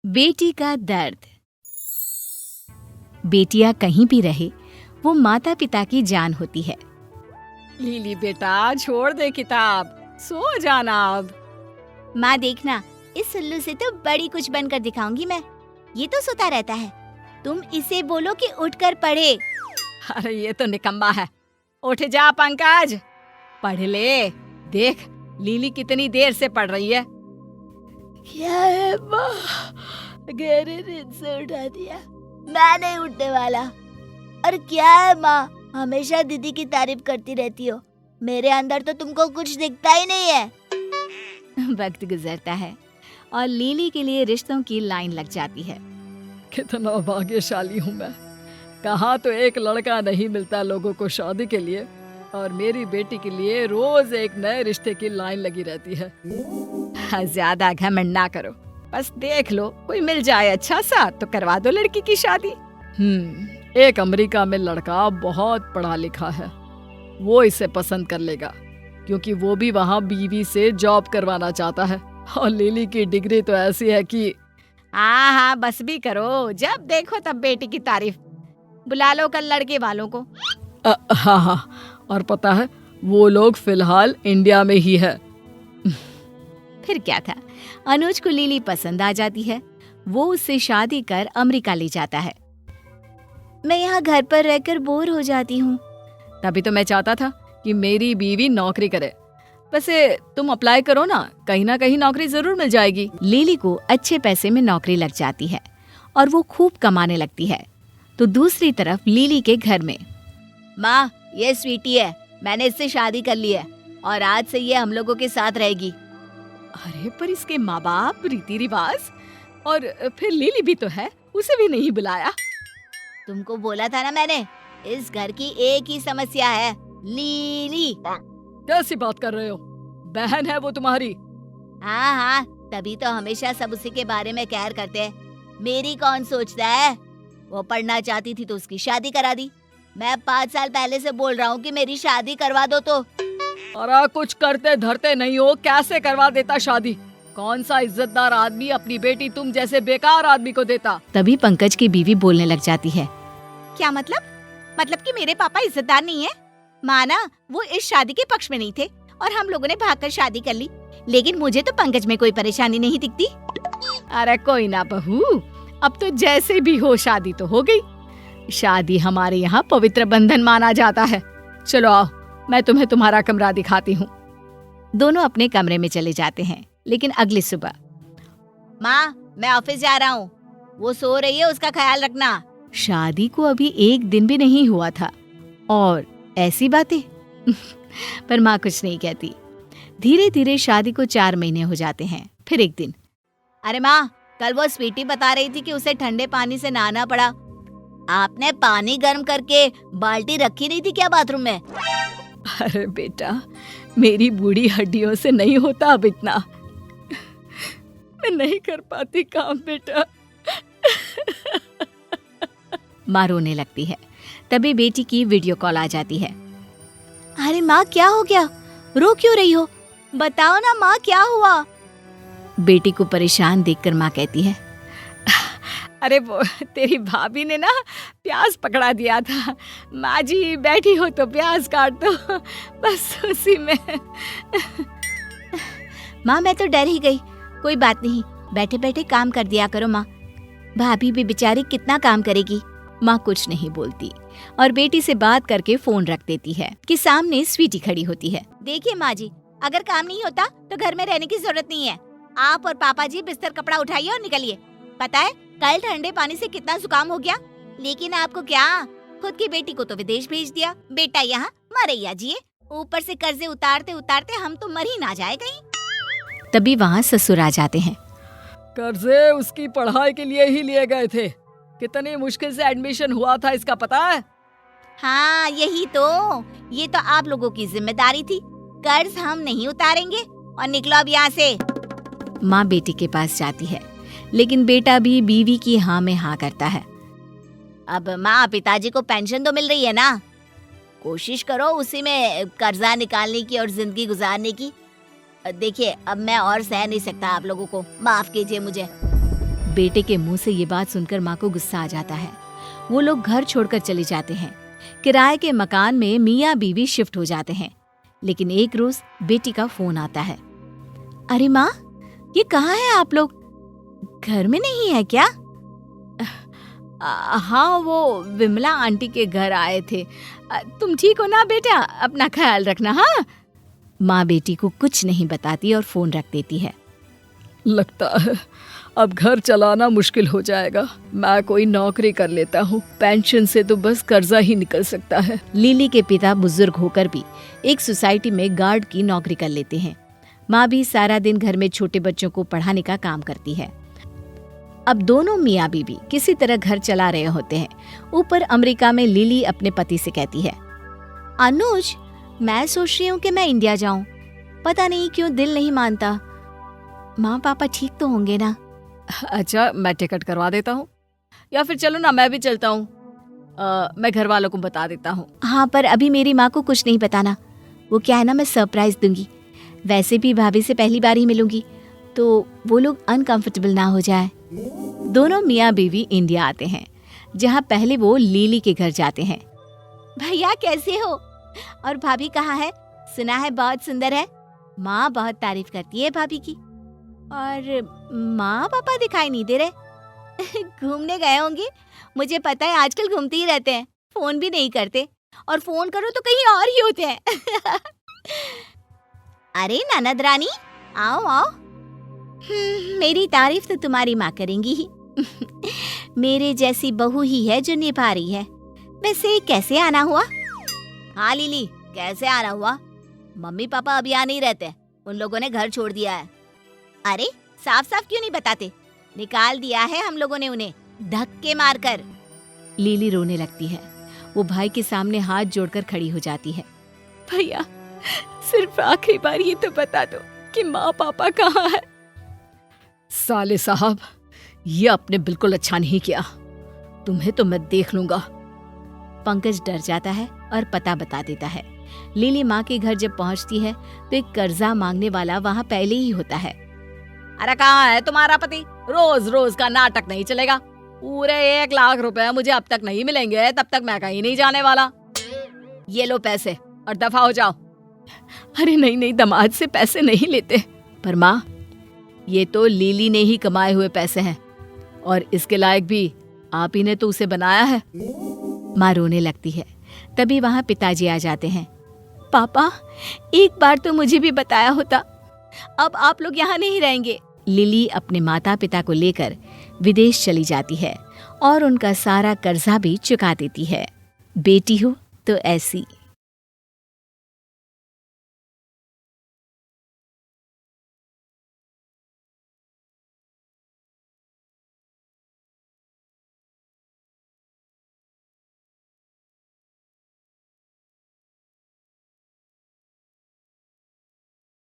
बेटी का दर्द। बेटियां कहीं भी रहे, वो माता पिता की जान होती है। लीली बेटा, छोड़ दे किताब, सो जाना अब। माँ देखना, इस उल्लू से तो बड़ी कुछ बनकर दिखाऊंगी मैं। ये तो सोता रहता है, तुम इसे बोलो कि उठकर पढ़े। अरे ये तो निकम्मा है। उठ जा पंकज, पढ़ ले। देख लीली कितनी देर से पढ़ रही है। क्या है माँ, गहरी नींद से उठा दिया। मैं नहीं उठने वाला। और क्या है माँ, हमेशा दीदी की तारीफ करती रहती हो, मेरे अंदर तो तुमको कुछ दिखता ही नहीं है। वक्त गुजरता है और लीली के लिए रिश्तों की लाइन लग जाती है। कितना भाग्यशाली हूँ मैं। कहाँ तो एक लड़का नहीं मिलता लोगों को शादी के लिए, और मेरी बेटी के लिए रोज एक नए रिश्ते की लाइन लगी रहती है। ज्यादा घमंड ना करो, बस देख लो कोई मिल जाए अच्छा सा तो करवा दो लड़की की शादी। एक अमेरिका में लड़का बहुत पढ़ा लिखा है, वो इसे पसंद कर लेगा, क्योंकि वो भी वहाँ बीवी से जॉब करवाना चाहता है। और लीली की डिग्री तो ऐसी है कि हाँ बस भी करो, जब देखो तब बेटी की तारीफ। बुला लो कल लड़के वालों को। हाँ, और पता है वो लोग फिलहाल इंडिया में ही है। फिर क्या था, अनुज को लीली पसंद आ जाती है। वो उससे शादी कर अमेरिका ले जाता है। मैं यहाँ घर पर रहकर बोर हो जाती हूँ। तभी तो मैं चाहता था कि मेरी बीवी नौकरी करे। वैसे तुम अप्लाई करो ना कहीं नौकरी जरूर मिल जाएगी। लीली को अच्छे पैसे में नौकरी लग जाती है और वो खूब कमाने लगती है। तो दूसरी तरफ लीली के घर में, माँ ये स्वीटी है, मैंने इससे शादी कर ली है और आज से ये हम लोगों के साथ रहेगी। अरे पर इसके माँ बाप, रीति रिवाज, और फिर लीली भी तो है, उसे भी नहीं बुलाया। तुमको बोला था ना मैंने, इस घर की एक ही समस्या है, लीली। कैसी बात कर रहे हो, बहन है वो तुम्हारी। हाँ, तभी तो हमेशा सब उसी के बारे में कहर करते हैं। मेरी कौन सोचता है, वो पढ़ना चाहती थी तो उसकी शादी करा दी। मैं 5 साल पहले से बोल रहा हूँ कि मेरी शादी करवा दो तो। अरे कुछ करते धरते नहीं हो, कैसे करवा देता शादी? कौन सा इज्जतदार आदमी अपनी बेटी तुम जैसे बेकार आदमी को देता? तभी पंकज की बीवी बोलने लग जाती है। क्या मतलब कि मेरे पापा इज्जतदार नहीं है? माना वो इस शादी के पक्ष में नहीं थे और हम लोगों ने भागकर शादी कर ली, लेकिन मुझे तो पंकज में कोई परेशानी नहीं दिखती। अरे कोई ना बहू, अब तो जैसे भी हो शादी तो हो गई। शादी हमारे यहाँ पवित्र बंधन माना जाता है। चलो आओ, मैं तुम्हें तुम्हारा कमरा दिखाती हूँ। दोनों अपने कमरे में चले जाते हैं, लेकिन अगली सुबह, माँ मैं ऑफिस जा रहा हूँ, वो सो रही है, उसका ख्याल रखना। शादी को अभी 1 दिन भी नहीं हुआ था और ऐसी बातें। पर माँ कुछ नहीं कहती। धीरे धीरे शादी को 4 महीने हो जाते हैं। फिर एक दिन, अरे माँ, कल वो स्वीटी बता रही थी कि उसे ठंडे पानी से नहाना पड़ा। आपने पानी गर्म करके बाल्टी रखी नहीं थी क्या बाथरूम में? अरे बेटा, मेरी बूढ़ी हड्डियों से नहीं होता अब इतना। मैं नहीं कर पाती काम बेटा। माँ रोने लगती है। तभी बेटी की वीडियो कॉल आ जाती है। अरे माँ क्या हो गया, रो क्यों रही हो? बताओ ना माँ, क्या हुआ? बेटी को परेशान देखकर माँ कहती है, अरे वो तेरी भाभी ने ना प्याज पकड़ा दिया था। माँ जी बैठी हो तो प्याज काट दो, बस उसी में। माँ मैं तो डर ही गई। कोई बात नहीं, बैठे बैठे काम कर दिया करो माँ। भाभी भी बेचारी कितना काम करेगी। माँ कुछ नहीं बोलती और बेटी से बात करके फोन रख देती है कि सामने स्वीटी खड़ी होती है। देखिए माँ जी, अगर काम नहीं होता तो घर में रहने की जरूरत नहीं है। आप और पापा जी बिस्तर कपड़ा उठाइए और निकलिए। पता है कल ठंडे पानी से कितना जुकाम हो गया, लेकिन आपको क्या, खुद की बेटी को तो विदेश भेज दिया। बेटा यहाँ मरैया जिए, ऊपर से कर्जे उतारते उतारते हम तो मर ही ना जाए कहीं। तभी वहाँ ससुर आ जाते हैं। कर्जे उसकी पढ़ाई के लिए ही लिए गए थे। कितनी मुश्किल से एडमिशन हुआ था इसका पता है? हाँ यही तो, ये तो आप लोगों की जिम्मेदारी थी। कर्ज हम नहीं उतारेंगे और निकलो अब यहाँ से। माँ बेटी के पास जाती है, लेकिन बेटा भी बीवी की हाँ में हाँ करता है। अब माँ पिताजी को पेंशन तो मिल रही है ना, कोशिश करो उसी में कर्जा निकालने की और जिंदगी गुजारने की। देखिए अब मैं और सह नहीं सकता आप लोगों को, माफ कीजिए मुझे। बेटे के मुंह से ये बात सुनकर माँ को गुस्सा आ जाता है। वो लोग घर छोड़कर चले जाते हैं। किराए के मकान में मियाँ बीवी शिफ्ट हो जाते हैं। लेकिन एक रोज बेटी का फोन आता है। अरे माँ, ये कहाँ है आप लोग? घर में नहीं है क्या? हाँ, वो विमला आंटी के घर आए थे। तुम ठीक हो ना बेटा? अपना ख्याल रखना। हाँ। माँ बेटी को कुछ नहीं बताती और फोन रख देती है। लगता है अब घर चलाना मुश्किल हो जाएगा। मैं कोई नौकरी कर लेता हूँ, पेंशन से तो बस कर्जा ही निकल सकता है। लिली के पिता बुजुर्ग होकर भी एक सोसाइटी में गार्ड की नौकरी कर लेते हैं। माँ भी सारा दिन घर में छोटे बच्चों को पढ़ाने का काम करती है। अब दोनों मियाँ बीवी किसी तरह घर चला रहे होते हैं। ऊपर अमेरिका में लिली अपने पति से कहती है, अनुज, मैं सोच रही हूँ कि मैं इंडिया जाऊं। पता नहीं क्यों दिल नहीं मानता। माँ पापा ठीक तो होंगे ना? अच्छा, मैं टिकट करवा देता हूँ, या फिर चलो ना मैं भी चलता हूँ। मैं घर वालों को बता देता हूँ। हाँ, पर अभी मेरी माँ को कुछ नहीं बताना। वो क्या है ना, मैं सरप्राइज दूंगी। वैसे भी भाभी से पहली बार ही मिलूंगी, तो वो लोग अनकंफर्टेबल ना हो जाए। दोनों मियाँ बीवी इंडिया आते हैं, जहाँ पहले वो लिली के घर जाते हैं। भैया कैसे हो? और भाभी कहाँ है? सुना है बहुत सुंदर है। माँ बहुत तारीफ करती है भाभी की। और माँ पापा दिखाई नहीं दे रहे। घूमने गए होंगे। मुझे पता है आजकल घूमते ही रहते हैं, फोन भी नहीं करते, और फोन करो तो कहीं और ही होते हैं। अरे ननद रानी, आओ आओ। मेरी तारीफ तो तुम्हारी माँ करेंगी ही। मेरे जैसी बहू ही है जो निभा रही है। वैसे कैसे आना हुआ? हाँ लिली, कैसे आना हुआ? मम्मी पापा अभी आ नहीं रहते, उन लोगों ने घर छोड़ दिया है। अरे साफ साफ क्यों नहीं बताते? निकाल दिया है हम लोगों ने उन्हें, धक्के मारकर। लिली रोने लगती है। वो भाई के सामने हाथ जोड़कर खड़ी हो जाती है। भैया, सिर्फ आखिरी बार ये तो बता दो कि माँ पापा कहाँ है? साले साहब, ये आपने बिल्कुल अच्छा नहीं किया। तुम्हें तो मैं देख लूंगा। पंकज डर जाता है और पता बता देता है। लिली माँ के घर जब पहुँचती है तो एक कर्जा मांगने वाला वहाँ पहले ही होता है। अरे कहाँ है तुम्हारा पति? रोज रोज का नाटक नहीं चलेगा। पूरे 1 लाख रुपए मुझे अब तक नहीं मिलेंगे, तब तक मैं कहीं नहीं जाने वाला। ये लो पैसे और दफा हो जाओ। अरे नहीं नहीं, दामाद से पैसे नहीं लेते। पर माँ, ये तो लिली ने ही कमाए हुए पैसे हैं, और इसके लायक भी आप ही ने तो उसे बनाया है। माँ रोने लगती है। तभी वहाँ पिताजी आ जाते हैं। पापा, एक बार तो मुझे भी बताया होता। अब आप लोग यहाँ नहीं रहेंगे। लिली अपने माता पिता को लेकर विदेश चली जाती है और उनका सारा कर्जा भी चुका देती है। बेटी हो तो ऐसी।